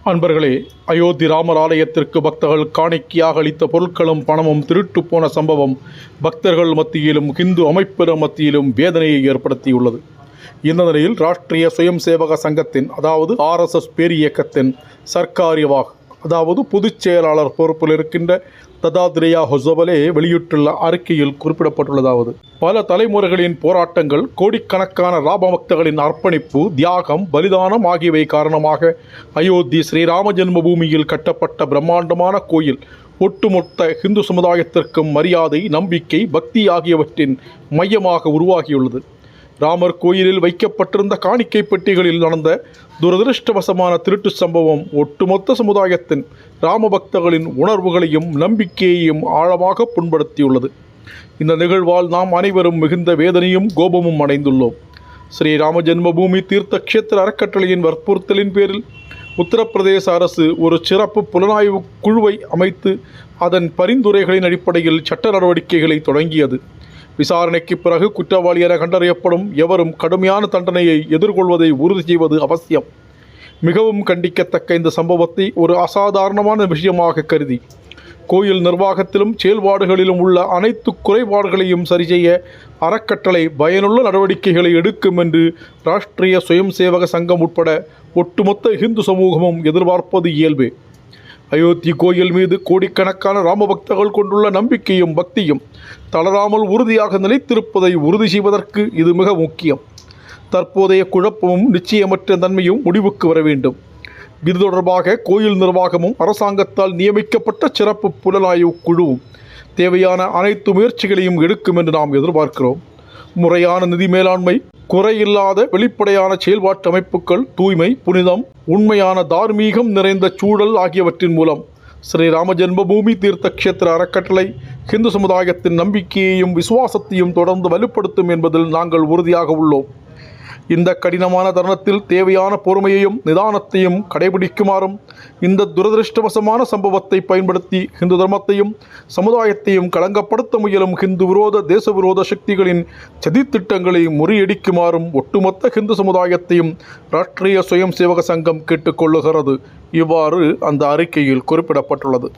அன்பர்களே, அயோத்தி ராமர் ஆலயத்திற்கு பக்தர்கள் காணிக்கையாக அளித்த பொருட்களும் பணமும் திருட்டு போன சம்பவம் பக்தர்கள் மத்தியிலும் ஹிந்து அமைப்பினர் மத்தியிலும் வேதனையை ஏற்படுத்தியுள்ளது. இந்த நிலையில் ராஷ்டிரிய சுயம் சேவக சங்கத்தின் அதாவது RSS பேரியக்கத்தின் சர்க்காரியவாக அதாவது பொதுச் செயலாளர் பொறுப்பில் இருக்கின்ற தத்தாத்ரேயா ஹொசபலே வெளியிட்டுள்ள அறிக்கையில் குறிப்பிடப்பட்டுள்ளதாவது: பல தலைமுறைகளின் போராட்டங்கள், கோடிக்கணக்கான ராம பக்தர்களின் அர்ப்பணிப்பு, தியாகம், பலிதானம் ஆகியவை காரணமாக அயோத்தி ஸ்ரீராம ஜென்மபூமியில் கட்டப்பட்ட பிரம்மாண்டமான கோயில் ஒட்டுமொத்த இந்து சமுதாயத்திற்கும் மரியாதை, நம்பிக்கை, பக்தி ஆகியவற்றின் மையமாக உருவாகியுள்ளது. ராமர் கோயிலில் வைக்கப்பட்டிருந்த காணிக்கை பெட்டிகளில் நடந்த துரதிருஷ்டவசமான திருட்டு சம்பவம் ஒட்டுமொத்த சமுதாயத்தின் ராம பக்தர்களின் உணர்வுகளையும் நம்பிக்கையையும் ஆழமாக புண்படுத்தியுள்ளது. இந்த நிகழ்வால் நாம் அனைவரும் மிகுந்த வேதனையும் கோபமும் அடைந்துள்ளோம். ஸ்ரீராம ஜென்மபூமி தீர்த்த க்ஷேத்திர அறக்கட்டளையின் வற்புறுத்தலின் பேரில் உத்தரப்பிரதேச அரசு ஒரு சிறப்பு புலனாய்வு குழுவை அமைத்து அதன் பரிந்துரைகளின் அடிப்படையில் சட்ட நடவடிக்கைகளை தொடங்கியது. விசாரணைக்கு பிறகு குற்றவாளி என கண்டறியப்படும் எவரும் கடுமையான தண்டனையை எதிர்கொள்வதை உறுதி செய்வது அவசியம். மிகவும் கண்டிக்கத்தக்க இந்த சம்பவத்தை ஒரு அசாதாரணமான விஷயமாக கருதி கோயில் நிர்வாகத்திலும் செயல்பாடுகளிலும் உள்ள அனைத்து குறைபாடுகளையும் சரிசெய்ய அறக்கட்டளை பயனுள்ள நடவடிக்கைகளை எடுக்கும் என்று ராஷ்டிரிய சுயம் சேவக சங்கம் உட்பட ஒட்டுமொத்த இந்து சமூகமும் எதிர்பார்ப்பது இயல்பே. அயோத்தி கோயில் மீது கோடிக்கணக்கான ராம பக்தர்கள் கொண்டுள்ள நம்பிக்கையும் பக்தியும் தளராமல் உறுதியாக நிலைத்திருப்பதை உறுதி செய்வதற்கு இது மிக முக்கியம். தற்போதைய குழப்பமும் நிச்சயமற்ற தன்மையும் முடிவுக்கு வர வேண்டும். இது தொடர்பாக கோயில் நிர்வாகமும் அரசாங்கத்தால் நியமிக்கப்பட்ட சிறப்பு புலனாய்வு குழுவும் தேவையான அனைத்து முயற்சிகளையும் எடுக்கும் என்று நாம் எதிர்பார்க்கிறோம். முறையான நிதி மேலாண்மை, குறையில்லாத வெளிப்படையான செயல்பாட்டு அமைப்புகள், தூய்மை, புனிதம், உண்மையான தார்மீகம் நிறைந்த சூழல் ஆகியவற்றின் மூலம் ஸ்ரீராம ஜென்மபூமி தீர்த்த க்ஷேத்திர அறக்கட்டளை ஹிந்து சமுதாயத்தின் நம்பிக்கையையும் விசுவாசத்தையும் தொடர்ந்து வலுப்படுத்தும் என்பதில் நாங்கள் உறுதியாக உள்ளோம். இந்த கடினமான தருணத்தில் தேவையான பொறுமையையும் நிதானத்தையும் கடைபிடிக்குமாறும், இந்த துரதிருஷ்டவசமான சம்பவத்தை பயன்படுத்தி ஹிந்து தர்மத்தையும் சமுதாயத்தையும் களங்கப்படுத்த முயலும் ஹிந்து விரோத தேச விரோத சக்திகளின் சதித்திட்டங்களை முறியடிக்குமாறும் ஒட்டுமொத்த ஹிந்து சமுதாயத்தையும் ராஷ்டிரிய சுயம் சேவக சங்கம் கேட்டுக்கொள்ளுகிறது. இவ்வாறு அந்த அறிக்கையில் குறிப்பிடப்பட்டுள்ளது.